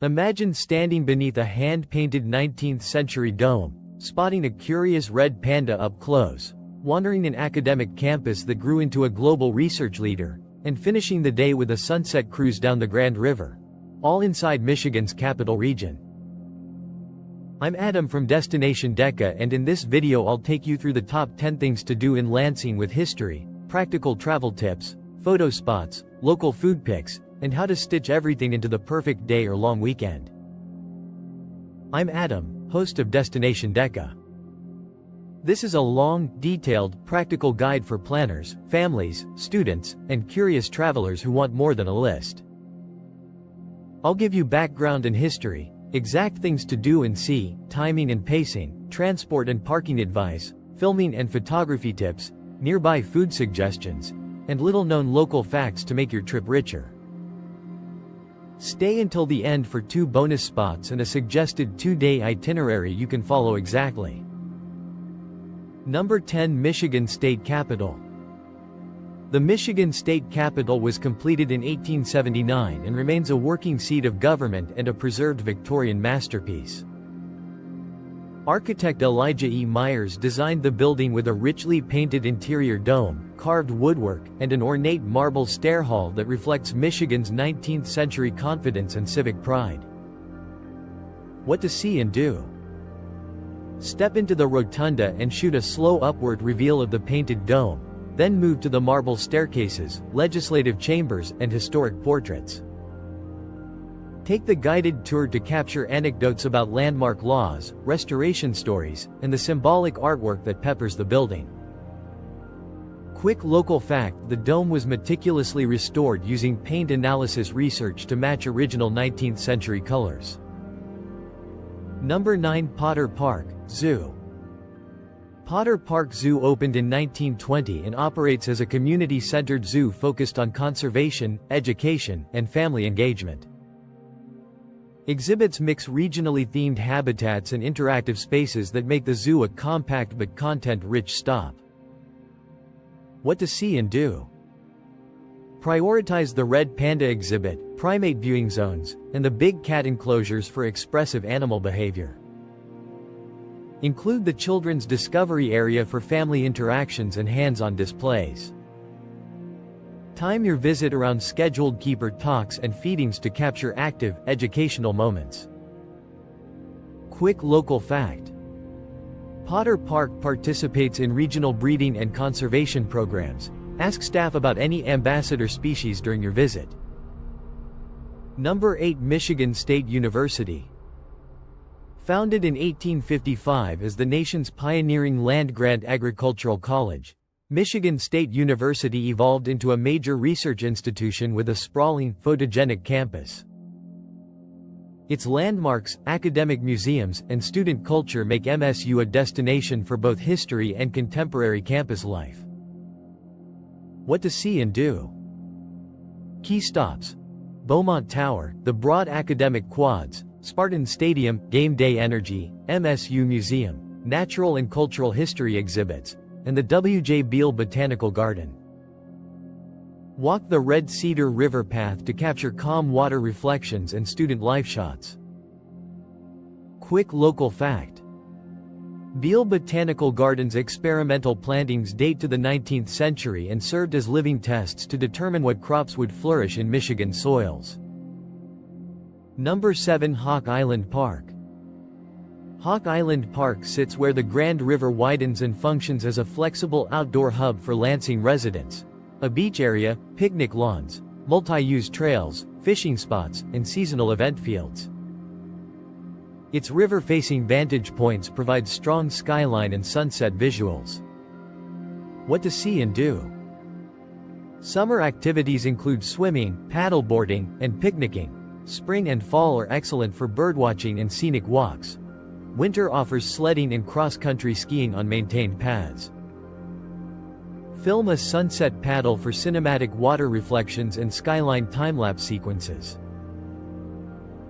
Imagine standing beneath a hand-painted 19th-century dome, spotting a curious red panda up close, wandering an academic campus that grew into a global research leader, and finishing the day with a sunset cruise down the Grand River, all inside Michigan's capital region. I'm Adam from Destination Deca, and in this video I'll take you through the top 10 things to do in Lansing with history, practical travel tips, photo spots, local food pics, and how to stitch everything into the perfect day or long weekend. I'm Adam, host of Destination Deca. This is a long, detailed, practical guide for planners, families, students, and curious travelers who want more than a list. I'll give you background and history, exact things to do and see, timing and pacing, transport and parking advice, filming and photography tips, nearby food suggestions, and little-known local facts to make your trip richer. Stay until the end for 2 bonus spots and a suggested 2-day itinerary you can follow exactly. Number 10. Michigan State Capitol. The Michigan State Capitol was completed in 1879 and remains a working seat of government and a preserved Victorian masterpiece. Architect Elijah E. Myers designed the building with a richly painted interior dome, carved woodwork, and an ornate marble stair hall that reflects Michigan's 19th-century confidence and civic pride. What to see and do? Step into the rotunda and shoot a slow upward reveal of the painted dome, then move to the marble staircases, legislative chambers, and historic portraits. Take the guided tour to capture anecdotes about landmark laws, restoration stories, and the symbolic artwork that peppers the building. Quick local fact: the dome was meticulously restored using paint analysis research to match original 19th century colors. Number 9. Potter Park Zoo. Potter Park Zoo opened in 1920 and operates as a community-centered zoo focused on conservation, education, and family engagement. Exhibits mix regionally themed habitats and interactive spaces that make the zoo a compact but content-rich stop. What to see and do? Prioritize the red panda exhibit, primate viewing zones, and the big cat enclosures for expressive animal behavior. Include the children's discovery area for family interactions and hands-on displays. Time your visit around scheduled keeper talks and feedings to capture active, educational moments. Quick local fact: Potter Park participates in regional breeding and conservation programs. Ask staff about any ambassador species during your visit. Number 8. Michigan State University. Founded in 1855 as the nation's pioneering land-grant agricultural college, Michigan State University evolved into a major research institution with a sprawling, photogenic campus. Its landmarks, academic museums, and student culture make MSU a destination for both history and contemporary campus life. What to see and do? Key stops: Beaumont Tower, the Broad Academic Quads, Spartan Stadium, Game Day Energy, MSU Museum, Natural and Cultural History exhibits, and the W.J. Beal Botanical Garden. Walk the Red Cedar River path to capture calm water reflections and student life shots. Quick local fact: Beal Botanical Garden's experimental plantings date to the 19th century and served as living tests to determine what crops would flourish in Michigan soils. Number 7. Hawk Island Park. Hawk Island Park sits where the Grand River widens and functions as a flexible outdoor hub for Lansing residents. A beach area, picnic lawns, multi-use trails, fishing spots, and seasonal event fields. Its river-facing vantage points provide strong skyline and sunset visuals. What to see and do? Summer activities include swimming, paddleboarding, and picnicking. Spring and fall are excellent for birdwatching and scenic walks. Winter offers sledding and cross-country skiing on maintained paths. Film a sunset paddle for cinematic water reflections and skyline time-lapse sequences.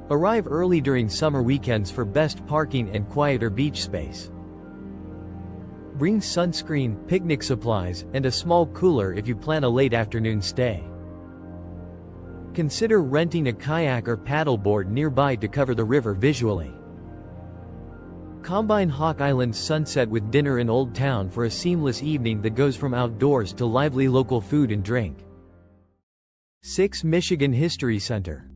Arrive early during summer weekends for best parking and quieter beach space. Bring sunscreen, picnic supplies, and a small cooler if you plan a late afternoon stay. consider renting a kayak or paddleboard nearby to cover the river visually. Combine Hawk Island's sunset with dinner in Old Town for a seamless evening that goes from outdoors to lively local food and drink. 6. Michigan History Center.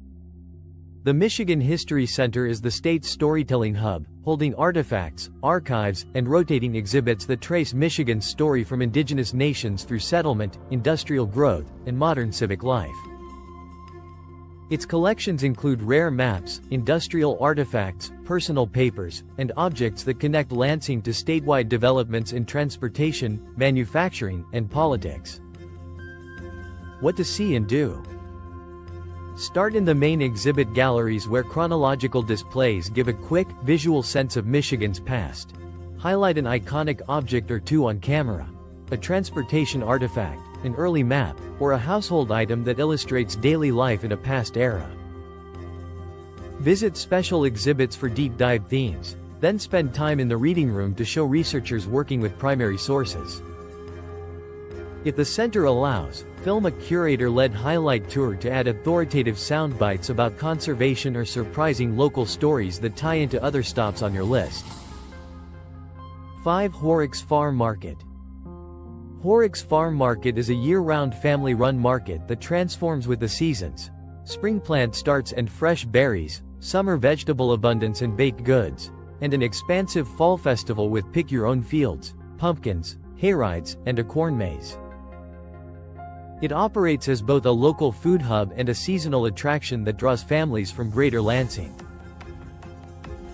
The Michigan History Center is the state's storytelling hub, holding artifacts, archives, and rotating exhibits that trace Michigan's story from indigenous nations through settlement, industrial growth, and modern civic life. Its collections include rare maps, industrial artifacts, personal papers, and objects that connect Lansing to statewide developments in transportation, manufacturing, and politics. What to see and do. Start in the main exhibit galleries where chronological displays give a quick, visual sense of Michigan's past. Highlight an iconic object or two on camera. A transportation artifact, an early map, or a household item that illustrates daily life in a past era. Visit special exhibits for deep dive themes, then spend time in the reading room to show researchers working with primary sources. If the center allows, film a curator-led highlight tour to add authoritative sound bites about conservation or surprising local stories that tie into other stops on your list. 5. Horrocks Farm Market. Horrocks Farm Market is a year-round family-run market that transforms with the seasons. Spring plant starts and fresh berries, summer vegetable abundance and baked goods, and an expansive fall festival with pick-your-own fields, pumpkins, hayrides, and a corn maze. It operates as both a local food hub and a seasonal attraction that draws families from Greater Lansing.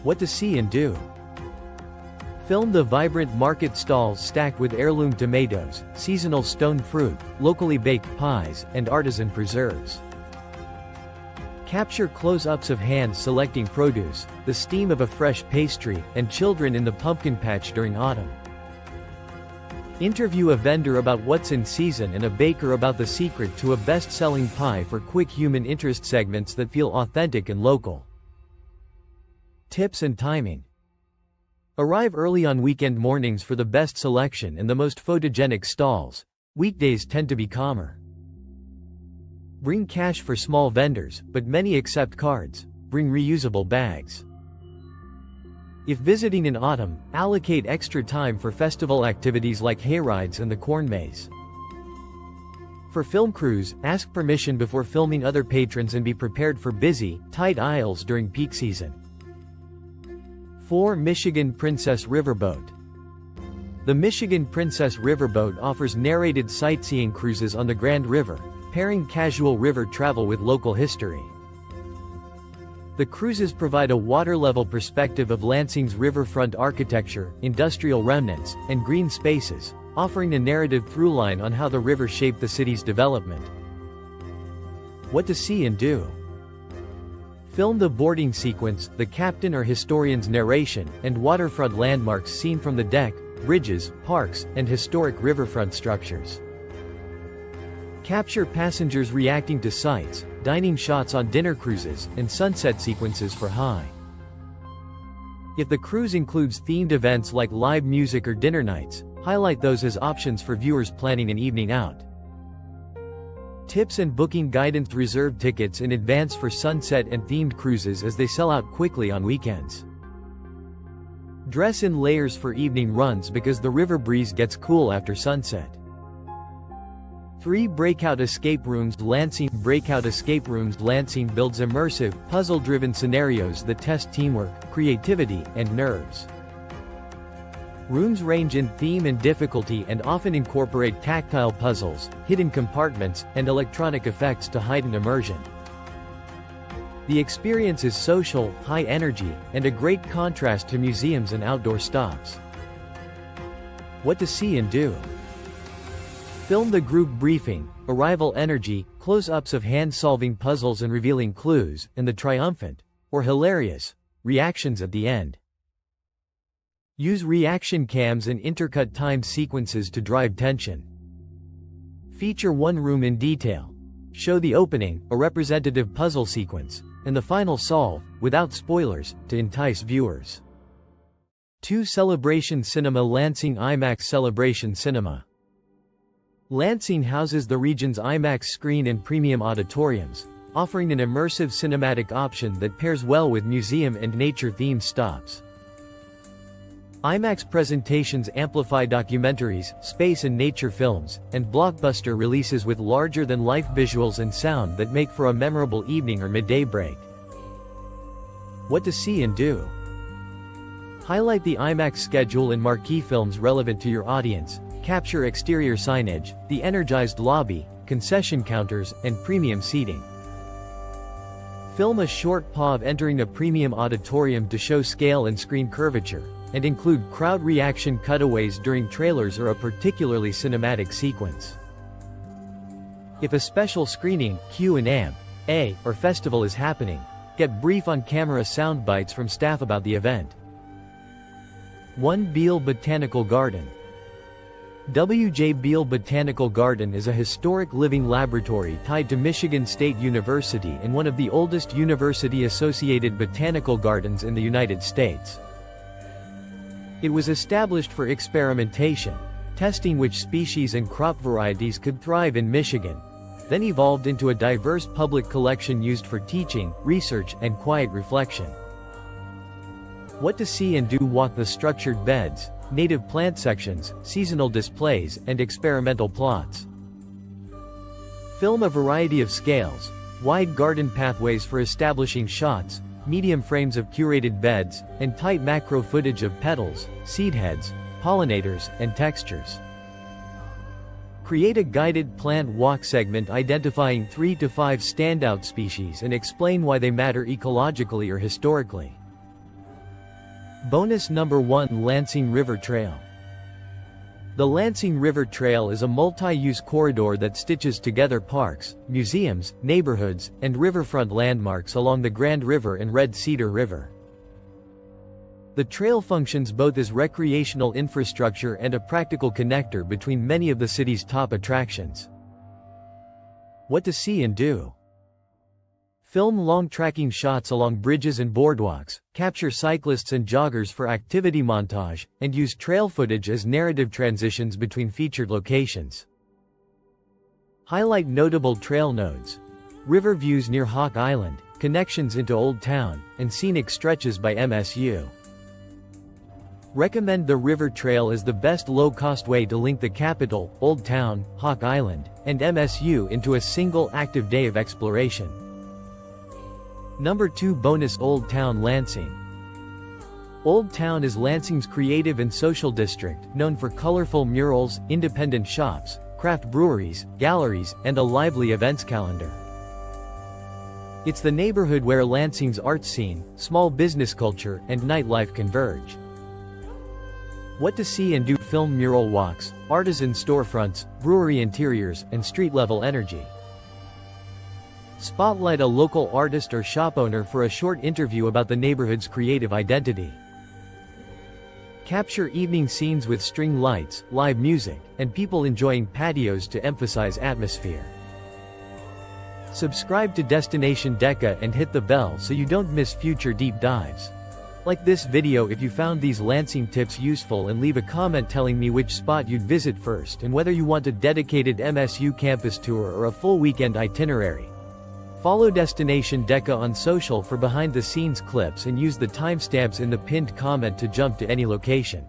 What to see and do. Film the vibrant market stalls stacked with heirloom tomatoes, seasonal stone fruit, locally baked pies, and artisan preserves. Capture close-ups of hands selecting produce, the steam of a fresh pastry, and children in the pumpkin patch during autumn. Interview a vendor about what's in season and a baker about the secret to a best-selling pie for quick human interest segments that feel authentic and local. Tips and timing. Arrive early on weekend mornings for the best selection and the most photogenic stalls. Weekdays tend to be calmer. Bring cash for small vendors, but many accept cards. Bring reusable bags. If visiting in autumn, allocate extra time for festival activities like hayrides and the corn maze. For film crews, ask permission before filming other patrons and be prepared for busy, tight aisles during peak season. 4. Michigan Princess Riverboat. The Michigan Princess Riverboat offers narrated sightseeing cruises on the Grand River, pairing casual river travel with local history. The cruises provide a water-level perspective of Lansing's riverfront architecture, industrial remnants, and green spaces, offering a narrative throughline on how the river shaped the city's development. What to see and do. Film the boarding sequence, the captain or historian's narration, and waterfront landmarks seen from the deck, bridges, parks, and historic riverfront structures. Capture passengers reacting to sights, dining shots on dinner cruises, and sunset sequences for high. If the cruise includes themed events like live music or dinner nights, highlight those as options for viewers planning an evening out. Tips and booking guidance. Reserve tickets in advance for sunset and themed cruises as they sell out quickly on weekends. Dress in layers for evening runs because the river breeze gets cool after sunset. 3. Breakout Escape Rooms. Lansing Breakout Escape Rooms. Lansing builds immersive, puzzle-driven scenarios that test teamwork, creativity, and nerves. Rooms range in theme and difficulty and often incorporate tactile puzzles, hidden compartments, and electronic effects to heighten immersion. The experience is social, high energy, and a great contrast to museums and outdoor stops. What to see and do. Film the group briefing, arrival energy, close-ups of hand-solving puzzles and revealing clues, and the triumphant, or hilarious, reactions at the end. Use reaction cams and intercut timed sequences to drive tension. Feature one room in detail. Show the opening, a representative puzzle sequence, and the final solve, without spoilers, to entice viewers. 2. Celebration Cinema. Lansing IMAX. Celebration Cinema. Lansing houses the region's IMAX screen and premium auditoriums, offering an immersive cinematic option that pairs well with museum and nature-themed stops. IMAX presentations amplify documentaries, space and nature films, and blockbuster releases with larger-than-life visuals and sound that make for a memorable evening or midday break. What to see and do. Highlight the IMAX schedule and marquee films relevant to your audience, capture exterior signage, the energized lobby, concession counters, and premium seating. Film a short pause of entering a premium auditorium to show scale and screen curvature, and include crowd reaction cutaways during trailers or a particularly cinematic sequence. If a special screening, Q&A, or festival is happening, get brief on-camera sound bites from staff about the event. 1. Beal Botanical Garden. W.J. Beal Botanical Garden is a historic living laboratory tied to Michigan State University and one of the oldest university-associated botanical gardens in the United States. It was established for experimentation, testing which species and crop varieties could thrive in Michigan, then evolved into a diverse public collection used for teaching, research, and quiet reflection. What to see and do. Walk the structured beds, native plant sections, seasonal displays, and experimental plots. Film a variety of scales, wide garden pathways for establishing shots, medium frames of curated beds, and tight macro footage of petals, seed heads, pollinators, and textures. Create a guided plant walk segment identifying 3 to 5 standout species and explain why they matter ecologically or historically. Bonus number 1. Lansing River Trail. The Lansing River Trail is a multi-use corridor that stitches together parks, museums, neighborhoods, and riverfront landmarks along the Grand River and Red Cedar River. The trail functions both as recreational infrastructure and a practical connector between many of the city's top attractions. What to see and do. Film long tracking shots along bridges and boardwalks, capture cyclists and joggers for activity montage, and use trail footage as narrative transitions between featured locations. Highlight notable trail nodes. River views near Hawk Island, connections into Old Town, and scenic stretches by MSU. Recommend the River Trail as the best low-cost way to link the capital, Old Town, Hawk Island, and MSU into a single active day of exploration. Number 2. Bonus. Old Town Lansing. Old Town is Lansing's creative and social district, known for colorful murals, independent shops, craft breweries, galleries, and a lively events calendar. It's the neighborhood where Lansing's art scene, small business culture, and nightlife converge. What to see and do. Film mural walks, artisan storefronts, brewery interiors, and street-level energy. Spotlight a local artist or shop owner for a short interview about the neighborhood's creative identity. Capture evening scenes with string lights, live music, and people enjoying patios to emphasize atmosphere. Subscribe to Destination Deca and hit the bell so you don't miss future deep dives. Like this video if you found these Lansing tips useful, and leave a comment telling me which spot you'd visit first and whether you want a dedicated MSU campus tour or a full weekend itinerary. Follow Destination Deca on social for behind-the-scenes clips and use the timestamps in the pinned comment to jump to any location.